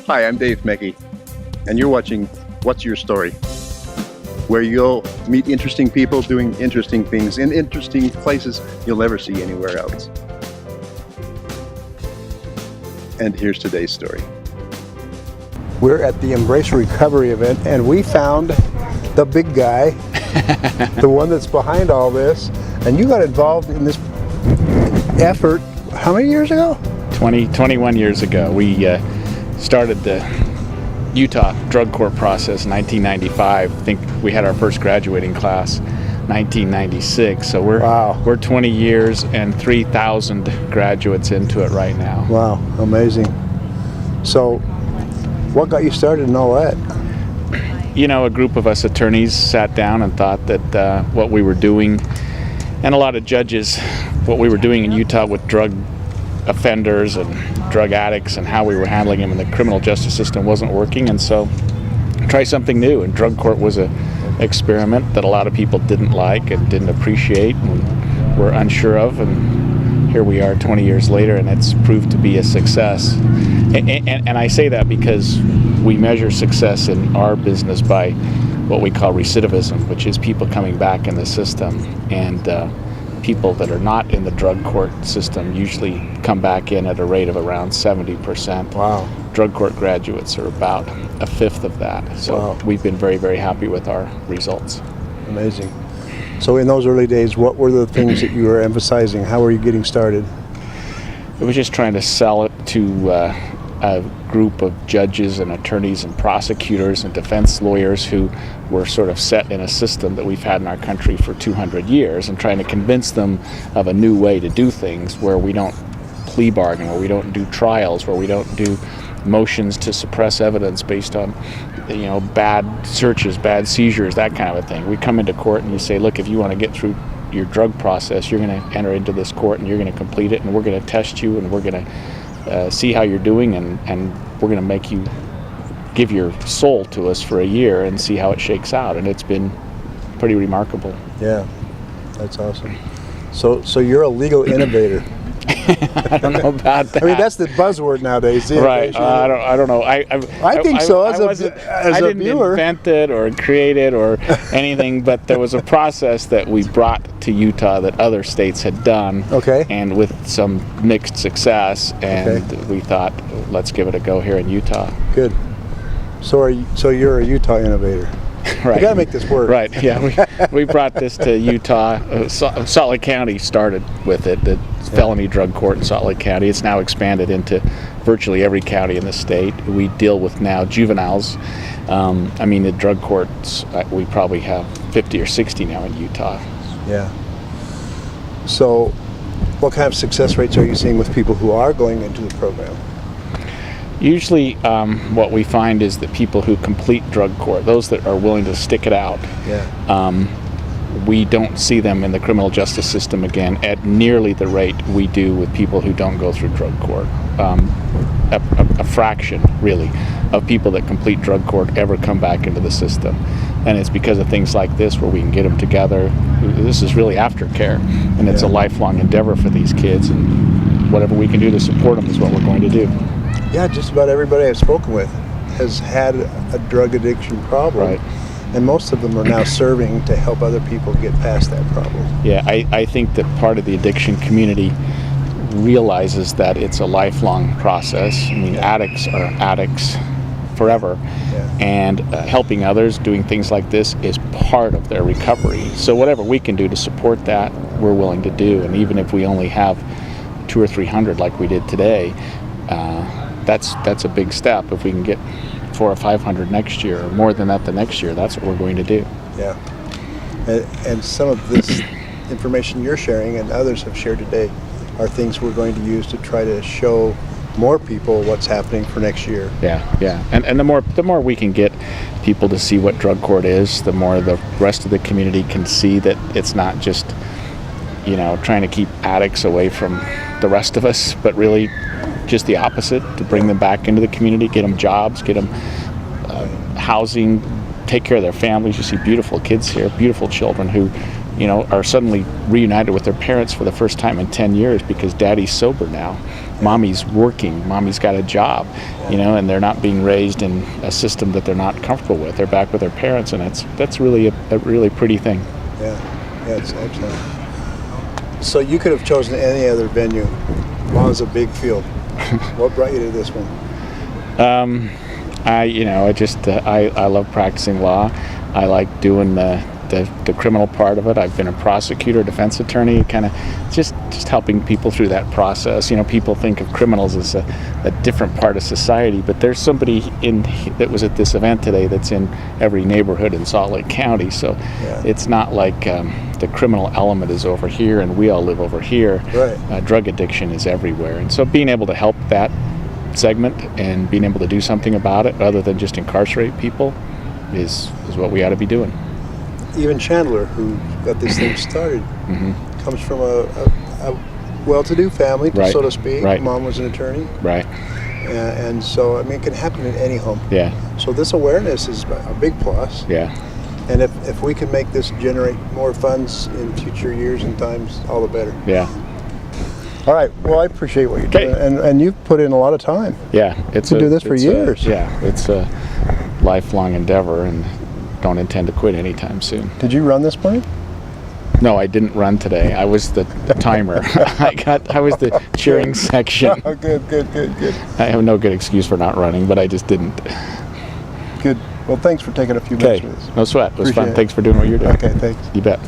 Hi, I'm Dave Mecke, and you're watching What's Your Story, where you'll meet interesting people doing interesting things in interesting places you'll never see anywhere else. And here's today's story. We're at the Embrace Recovery event, and we found the big guy, the one that's behind all this, and you got involved in this effort how many years ago? 21 years ago. We started the Utah drug court process in 1995. I think we had our first graduating class 1996. So we're 20 years and 3,000 graduates into it right now. Wow, amazing. So what got you started in all that? You know, a group of us attorneys sat down and thought that what we were doing, and a lot of judges, what we were doing in Utah with drug offenders and drug addicts and how we were handling them in the criminal justice system wasn't working, and so try something new. And drug court was an experiment that a lot of people didn't like and didn't appreciate and were unsure of, and here we are 20 years later, and it's proved to be a success. And I say that because we measure success in our business by what we call recidivism, which is people coming back in the system, and people that are not in the drug court system usually come back in at a rate of around 70%. Wow. Drug court graduates are about a fifth of that. So wow. We've been very, very happy with our results. Amazing. So in those early days, what were the things that you were emphasizing? How were you getting started? It was just trying to sell it to a group of judges and attorneys and prosecutors and defense lawyers who were sort of set in a system that we've had in our country for 200 years, and trying to convince them of a new way to do things where we don't plea bargain, where we don't do trials, where we don't do motions to suppress evidence based on, you know, bad searches, bad seizures, that kind of a thing. We come into court and you say, look, if you want to get through your drug process, you're going to enter into this court and you're going to complete it, and we're going to test you, and we're going to see how you're doing, and we're going to make you give your soul to us for a year and see how it shakes out. And it's been pretty remarkable. Yeah, that's awesome. So you're a legal innovator. I don't know about that. I mean, that's the buzzword nowadays. Right. I don't know. I think so. As I a didn't viewer, invent it or create it or anything, but there was a process that we brought to Utah that other states had done. Okay. And with some mixed success, and okay. we thought, let's give it a go here in Utah. Good. So you're a Utah innovator. Right. You got to make this work. Right. Yeah. We brought this to Utah. Salt Lake County started with it. The felony drug court in Salt Lake County. It's now expanded into virtually every county in the state. We deal with now juveniles. I mean, the drug courts, we probably have 50 or 60 now in Utah. Yeah. So, what kind of success rates are you seeing with people who are going into the program? Usually what we find is that people who complete drug court, those that are willing to stick it out, we don't see them in the criminal justice system again at nearly the rate we do with people who don't go through drug court. A fraction, really, of people that complete drug court ever come back into the system. And it's because of things like this where we can get them together. This is really aftercare, and it's a lifelong endeavor for these kids, and whatever we can do to support them is what we're going to do. Yeah, just about everybody I've spoken with has had a drug addiction problem. Right. And most of them are now serving to help other people get past that problem. Yeah, I think that part of the addiction community realizes that it's a lifelong process. I mean, addicts are addicts forever. Yeah. And helping others, doing things like this, is part of their recovery. So whatever we can do to support that, we're willing to do. And even if we only have 200 or 300 like we did today, that's a big step. If we can get 400 or 500 next year, or more than that the next year, that's what we're going to do. Yeah. And some of this information you're sharing and others have shared today are things we're going to use to try to show more people what's happening for next year. Yeah. And the more we can get people to see what drug court is, the more the rest of the community can see that it's not just, you know, trying to keep addicts away from the rest of us, but really just the opposite, to bring them back into the community, get them jobs, get them housing, take care of their families. You see beautiful kids here, beautiful children who, you know, are suddenly reunited with their parents for the first time in 10 years because daddy's sober now. mommy's working, mommy's got a job, you know, and they're not being raised in a system that they're not comfortable with. They're back with their parents, and that's really a really pretty thing. Yeah, it's excellent. So you could have chosen any other venue. Law's a big field. What brought you to this one? I love practicing law. I like doing the criminal part of it. I've been a prosecutor, defense attorney, kind of just helping people through that process. You know, people think of criminals as a different part of society, but there's somebody that was at this event today that's in every neighborhood in Salt Lake County. So it's not like the criminal element is over here and we all live over here. Right. Drug addiction is everywhere, and so being able to help that segment and being able to do something about it other than just incarcerate people is what we ought to be doing. Even Chandler, who got this thing started, comes from a well-to-do family, Right. so to speak. Right. Mom was an attorney. Right. And so, I mean, it can happen in any home. Yeah. So this awareness is a big plus. Yeah. And if we can make this generate more funds in future years and times, all the better. Yeah. All right. Well, I appreciate what you're Okay. doing. And you've put in a lot of time. Yeah. It's to do this for years. It's a lifelong endeavor, and don't intend to quit anytime soon. Did you run this morning? No, I didn't run today. I was the timer. I was the cheering section. Oh, good. I have no good excuse for not running, but I just didn't. Good. Well, thanks for taking a few minutes Okay. with us. No sweat. It was Appreciate fun. it. Thanks for doing what you're doing. Okay, thanks. You bet.